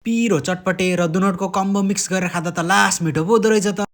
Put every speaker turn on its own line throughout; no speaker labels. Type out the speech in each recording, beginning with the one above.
पिरो चटपटे र दुनोटको combo mix गरेर खाँदा त लास्ट मिठो पो हुँदो रहेछ त।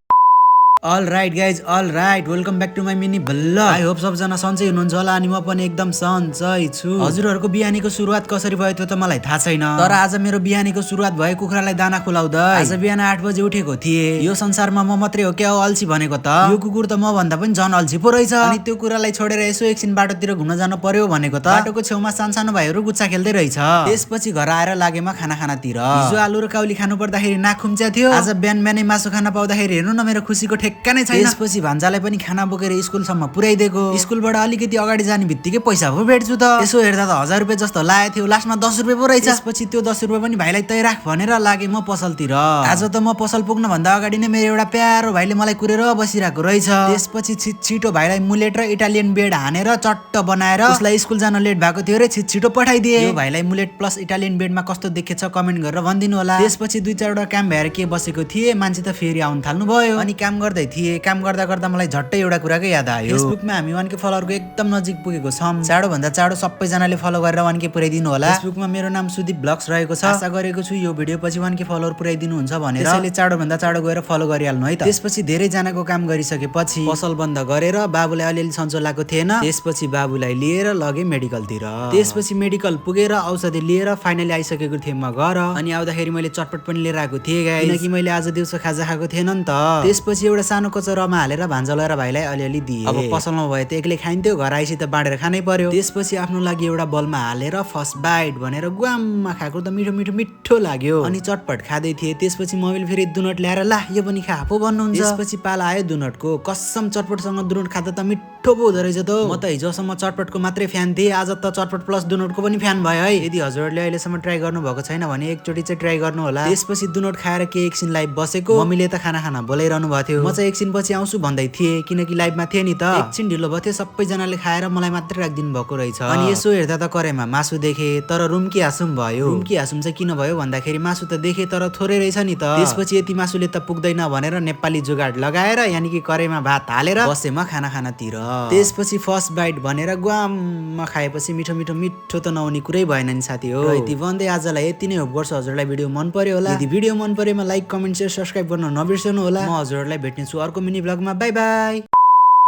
All right guys, all right, welcome back to my mini भल्ल। आई होप सबजना सन्चै हुनुहुन्छ होला अनि म पनि एकदम सन्चै छु। हजुरहरूको बिहानीको सुरुवात कसरी भयो त्यो त मलाई थाहा छैन, तर आज मेरो बिहानीको सुरुवात भयो कुखुरालाई दाना खुलाउँदै। आज बिहान 8 बजे उठेको थिएँ। यो संसारमा म मात्रै हो क्या अल्छी भनेको त? यो कुकुर त म भन्दा पनि झन् अल्छी पो रहेछ। अनि त्यो कुरालाई छोडेर यसो एकछिन बाटोतिर घुम्न जानु पर्यो भनेको त बाटोको छेउमा सानसानो भाइहरू गुच्चा खेल्दै रहेछ। त्यसपछि घर आएर लागे म खाना खानातिर। हिजो आलु र काउली खानु पर्दाखेरि नाक खुम्च्या थियो, आज बिहान बिहानै मासु खाना पाउँदाखेरि हेर्नु न मेरो खुसीको ठेक्का नै छैन। त्यसपछि भान्जालाई पनि खाना बोकेर स्कुलसम्म पुर्याइदिएको। स्कुलबाट अलिकति अगाडि जाने बित्तिकै पैसा पो भेट्छु त। यसो हेर्दा त 1000 रुपियाँ जस्तो लागेको थियो, लास्टमा 10 रुपियाँ पो रहेछ। त्यसपछि त्यो 10 रुपियाँ पनि भाइलाई तै राख भनेर लागे म पसलतिर। आज त म पसल पुग्न भन्दा अगाडि नै मेरो एउटा प्यारो भाइले मलाई कुरेर बसिरहेको रहेछ। त्यसपछि छिटो भाइलाई मुलेट र इटालियन ब्रेड हानेर चट्ट बनाएर उसलाई स्कुल जान लेट भएको थियो रे, छिटो पठाइदिए। यो भाइलाई मुलेट प्लस इटालियन ब्रेडमा कस्तो देखेछ कमेन्ट गरेर भनिदिनु होला। त्यसपछि 2-4 वटा काम भएर के बसेको थिए, मान्छे त फेरि आउन थाल्नु भयो। अनि काम गर्दै थिए, काम गर्दा गर्दा मलाई झट्टै एउटा कुराको याद आयो। फेसबुकमा हामी 1K फलोअरको एकदम नजिक पुगेको छौं। चाँडो भन्दा चाँडो सबैजनाले फलो गरेर 1K पुर्याइदिनु होला। फेसबुकमा मेरो नाम सुदीप ब्लग्स रहेको छ। आशा गरेको छु यो भिडियो पछि 1K फलोअर पुर्याइदिनु हुन्छ भनेर। त्यसैले चाँडो भन्दा चाँडो गएर फलो गरिहाल्नु है त। त्यसपछि धेरै जनाको काम गरिसकेपछि पसल बन्द गरेर बाबुलाई अलिअलि सन्चो लागेको थिएन। त्यसपछि बाबुलाई लिएर लगे मेडिकलतिर। त्यसपछि मेडिकल पुगेर औषधि लिएर फाइनली आइसकेको थिएँ म घर। अनि आउँदाखेरि मैले चटपट पनि लिएर आएको थिएँ गाइस, किनकि मैले आज दिउँसो खाजा खाएको थिएन नि त। त्यसपछि एउटा सानो कचौरामा हालेर भान्जा लगाएर भाइलाई अलिअलि दिए। अब पसलमा भए त एक्लै खाइन्थ्यो, घर आएपछि त बाँडेर खानै पर्यो। त्यसपछि आफ्नो लागि एउटा बलमा हालेर फर्स्ट बाइट भनेर गुवाममा खाएको त मिठो मिठो मिठो लाग्यो। अनि चटपट खाँदै थिए। त्यसपछि मम्मीले फेरि दुनट ल्याएर ला यो पनि खा पो भन्नुहुन्छ। त्यसपछि पाला आयो दुनटको। कसम चटपटसँग दुनट खाँदा त मिठो पो हुँदो रहेछ त। म त हिजोसम्म चटपटको मात्रै फ्यान थिएँ, आज त चटपट प्लस दुनटको पनि फ्यान भयो है। यदि हजुरहरूले अहिलेसम्म ट्राई गर्नु भएको छैन भने एकचोटि चाहिँ ट्राई गर्नु होला। त्यसपछि दुनट खाएर के एकछिन लाइभ बसेको, मम्मीले त खाना खाना बोलाइरहनु भएको थियो। म चाहिँ एकछिन पछि आउँछु भन्दै थिएँ किनकि लाइभमा थिएँ नि त। एकछिन ढिलो भयो, सबैजनाले खाएर मलाई मात्रै राखिदिनु भएको रहेछ। अनि यसो हेर्दा त कराईमा मासु देखे तर रुम्की हासुम भयो। रुम्की हासुम चाहिँ किन भयो भन्दाखेरि मासु त देखे तर थोरै रहेछ नि त। त्यसपछि यति मासुले त पुग्दैन भनेर नेपाली जुगाड लगाएर यानि कि कराईमा भात हालेर बसे म खाना खानातिर। त्यसपछि फर्स्ट बाइट भनेर गुवाममा खाएपछि मिठो मिठो मिठो त नहुने कुरै भएन नि साथी हो। र यति भन्दै आजलाई यति नै होप गर्छु हजुरलाई भिडियो मन पर्यो होला। यदि भिडियो मन परेमा लाइक कमेन्ट शेयर सब्स्क्राइब गर्न नबिर्सनु होला। म हजुरहरूलाई भेट्नेछु अर्को मिनी भ्लगमा। By by.